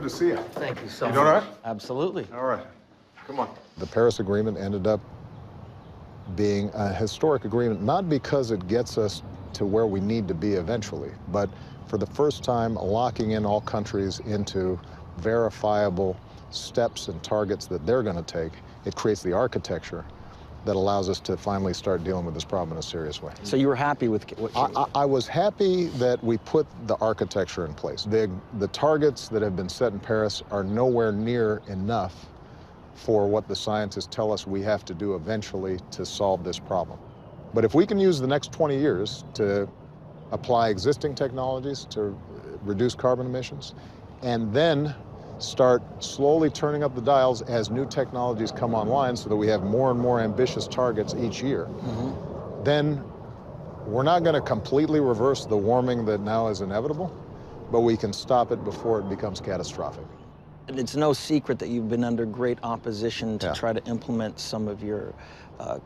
Good to see you. Thank you so much. You doing all right? Absolutely. All right. Come on. The Paris Agreement ended up being a historic agreement, not because it gets us to where we need to be eventually, but for the first time locking in all countries into verifiable steps and targets that they're going to take. It creates the architecture that allows us to finally start dealing with this problem in a serious way. So you were happy with what I was happy that we put the architecture in place. The targets that have been set in Paris are nowhere near enough for what the scientists tell us we have to do eventually to solve this problem. But if we can use the next 20 years to apply existing technologies to reduce carbon emissions, and then start slowly turning up the dials as new technologies come online so that we have more and more ambitious targets each year, then we're not going to completely reverse the warming that now is inevitable, but we can stop it before it becomes catastrophic. And it's no secret that you've been under great opposition to Yeah. try to implement some of your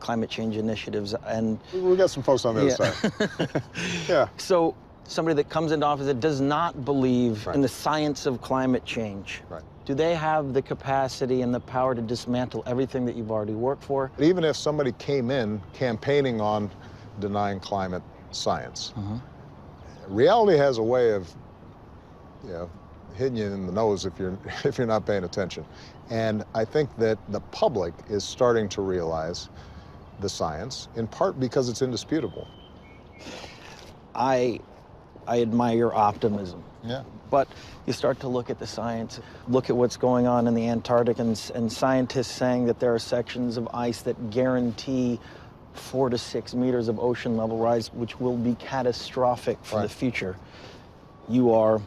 climate change initiatives. And We got some folks on the other side. Yeah. so somebody that comes into office that does not believe Right. in the science of climate change, Right. do they have the capacity and the power to dismantle everything that you've already worked for? Even if somebody came in campaigning on denying climate science, reality has a way of, hitting you in the nose if you're not paying attention. And I think that the public is starting to realize the science, in part because it's indisputable. I admire your optimism. Yeah. But you start to look at the science, look at what's going on in the Antarctic, and scientists saying that there are sections of ice that guarantee 4 to 6 meters of ocean level rise, which will be catastrophic for the Right. future. You are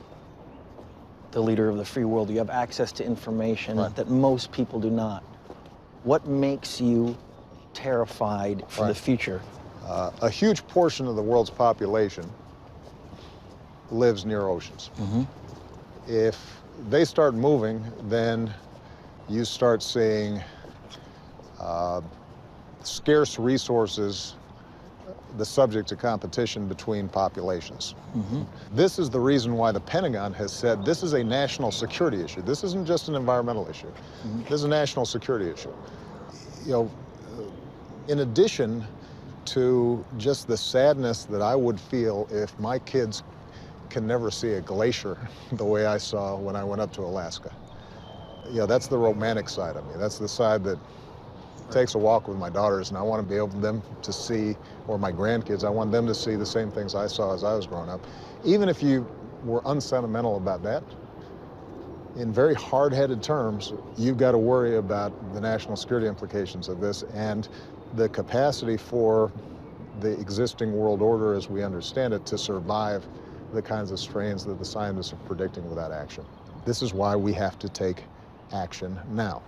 the leader of the free world. You have access to information Right. that most people do not. What makes you terrified for the Right. future? A huge portion of the world's population lives near oceans. If they start moving, then you start seeing scarce resources the subject to competition between populations. This is the reason why the Pentagon has said this is a national security issue. This isn't just an environmental issue. This is a national security issue. In addition to just the sadness that I would feel if my kids can never see a glacier the way I saw when I went up to Alaska. That's the romantic side of me. That's the side that takes a walk with my daughters, and I want to be able them to see, or my grandkids, I want them to see the same things I saw as I was growing up. Even if you were unsentimental about that, in very hard-headed terms, you've got to worry about the national security implications of this and the capacity for the existing world order as we understand it to survive the kinds of strains that the scientists are predicting without action. This is why we have to take action now.